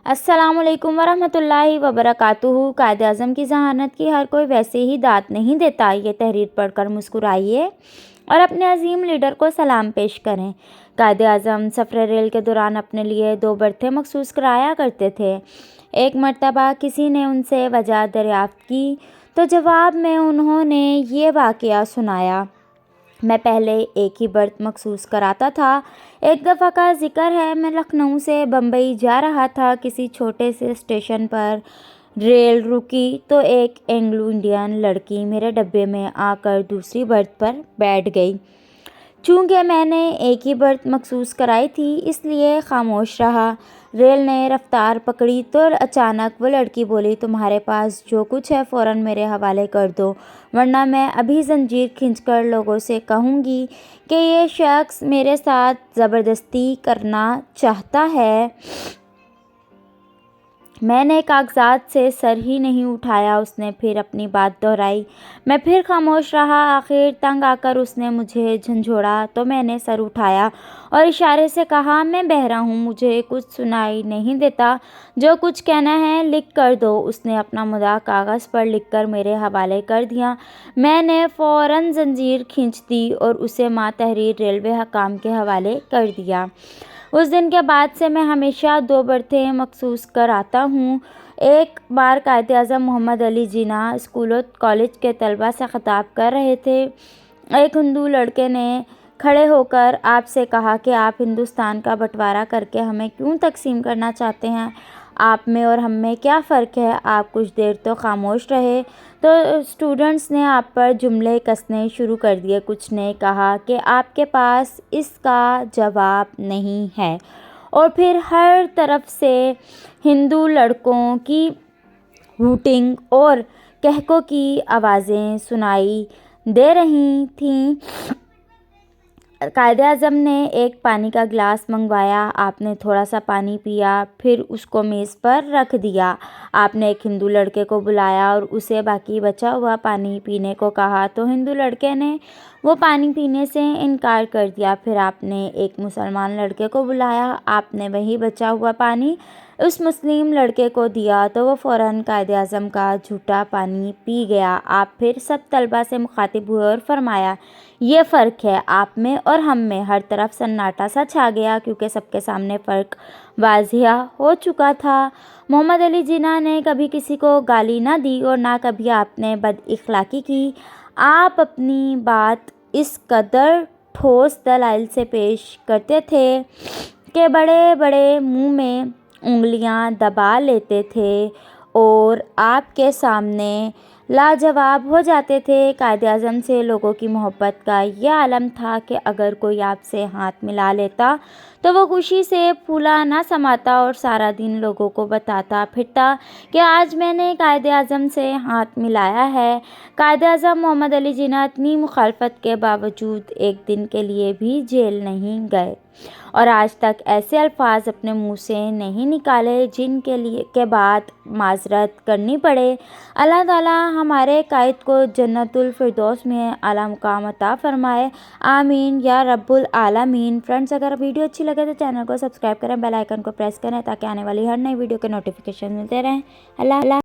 السلام علیکم ورحمۃ اللہ وبرکاتہ۔ قائد اعظم کی ذہانت کی ہر کوئی ویسے ہی داد نہیں دیتا۔ یہ تحریر پڑھ کر مسکرائیے اور اپنے عظیم لیڈر کو سلام پیش کریں۔ قائد اعظم سفر ریل کے دوران اپنے لیے 2 برتھیں مخصوص کرایا کرتے تھے۔ ایک مرتبہ کسی نے ان سے وجہ دریافت کی تو جواب میں انہوں نے یہ واقعہ سنایا: میں پہلے ایک ہی برتھ مخصوص کراتا تھا۔ ایک دفعہ کا ذکر ہے، میں لکھنؤ سے بمبئی جا رہا تھا۔ کسی چھوٹے سے اسٹیشن پر ریل رکی تو ایک اینگلو انڈین لڑکی میرے ڈبے میں آ کر دوسری برتھ پر بیٹھ گئی۔ چونکہ میں نے ایک ہی برتھ مخصوص کرائی تھی اس لیے خاموش رہا۔ ریل نے رفتار پکڑی تو اچانک وہ لڑکی بولی: تمہارے پاس جو کچھ ہے فوراً میرے حوالے کر دو، ورنہ میں ابھی زنجیر کھینچ کر لوگوں سے کہوں گی کہ یہ شخص میرے ساتھ زبردستی کرنا چاہتا ہے۔ میں نے کاغذات سے سر ہی نہیں اٹھایا۔ اس نے پھر اپنی بات دہرائی۔ میں پھر خاموش رہا۔ آخر تنگ آ کر اس نے مجھے جھنجھوڑا تو میں نے سر اٹھایا اور اشارے سے کہا: میں بہرا ہوں، مجھے کچھ سنائی نہیں دیتا، جو کچھ کہنا ہے لکھ کر دو۔ اس نے اپنا مدعا کاغذ پر لکھ کر میرے حوالے کر دیا۔ میں نے فوراً زنجیر کھینچ دی اور اسے ماتحریر ریلوے حکام کے حوالے کر دیا۔ اس دن کے بعد سے میں ہمیشہ 2 برتھیں مخصوص کراتا ہوں۔ ایک بار قائد اعظم محمد علی جناح اسکول و کالج کے طلباء سے خطاب کر رہے تھے۔ ایک ہندو لڑکے نے کھڑے ہو کر آپ سے کہا کہ آپ ہندوستان کا بٹوارا کر کے ہمیں کیوں تقسیم کرنا چاہتے ہیں؟ آپ میں اور ہم میں کیا فرق ہے؟ آپ کچھ دیر تو خاموش رہے تو اسٹوڈنٹس نے آپ پر جملے کسنے شروع کر دیے۔ کچھ نے کہا کہ آپ کے پاس اس کا جواب نہیں ہے، اور پھر ہر طرف سے ہندو لڑکوں کی ہوٹنگ اور کہکوں کی آوازیں سنائی دے رہی تھیں۔ قائد اعظم نے ایک پانی کا گلاس منگوایا۔ آپ نے تھوڑا سا پانی پیا، پھر اس کو میز پر رکھ دیا۔ آپ نے ایک ہندو لڑکے کو بلایا اور اسے باقی بچا ہوا پانی پینے کو کہا تو ہندو لڑکے نے وہ پانی پینے سے انکار کر دیا۔ پھر آپ نے ایک مسلمان لڑکے کو بلایا۔ آپ نے وہی بچا ہوا پانی اس مسلم لڑکے کو دیا تو وہ فوراً قائد اعظم کا جھوٹا پانی پی گیا۔ آپ پھر سب طلباء سے مخاطب ہوئے اور فرمایا: یہ فرق ہے آپ میں اور ہم میں۔ ہر طرف سناٹا سا چھا گیا کیونکہ سب کے سامنے فرق واضح ہو چکا تھا۔ محمد علی جناح نے کبھی کسی کو گالی نہ دی اور نہ کبھی آپ نے بد اخلاقی کی۔ آپ اپنی بات اس قدر ٹھوس دلائل سے پیش کرتے تھے کہ بڑے بڑے منہ میں انگلیاں دبا لیتے تھے اور آپ کے سامنے لاجواب ہو جاتے تھے۔ قائد اعظم سے لوگوں کی محبت کا یہ عالم تھا کہ اگر کوئی آپ سے ہاتھ ملا لیتا تو وہ خوشی سے پھولا نہ سماتا اور سارا دن لوگوں کو بتاتا پھرتا کہ آج میں نے قائد اعظم سے ہاتھ ملایا ہے۔ قائد اعظم محمد علی جناح اتنی مخالفت کے باوجود ایک دن کے لیے بھی جیل نہیں گئے اور آج تک ایسے الفاظ اپنے منہ سے نہیں نکالے جن کے بعد معذرت کرنی پڑے۔ اللہ تعالیٰ ہمارے قائد کو جنت الفردوس میں اعلیٰ مقام عطا فرمائے، آمین یا رب العالمین۔ فرینڈز، اگر ویڈیو اچھی لگے تو چینل کو سبسکرائب کریں، بیل آئیکن کو پریس کریں تاکہ آنے والی ہر نئی ویڈیو کے نوٹیفیکیشن ملتے رہیں۔ اللہ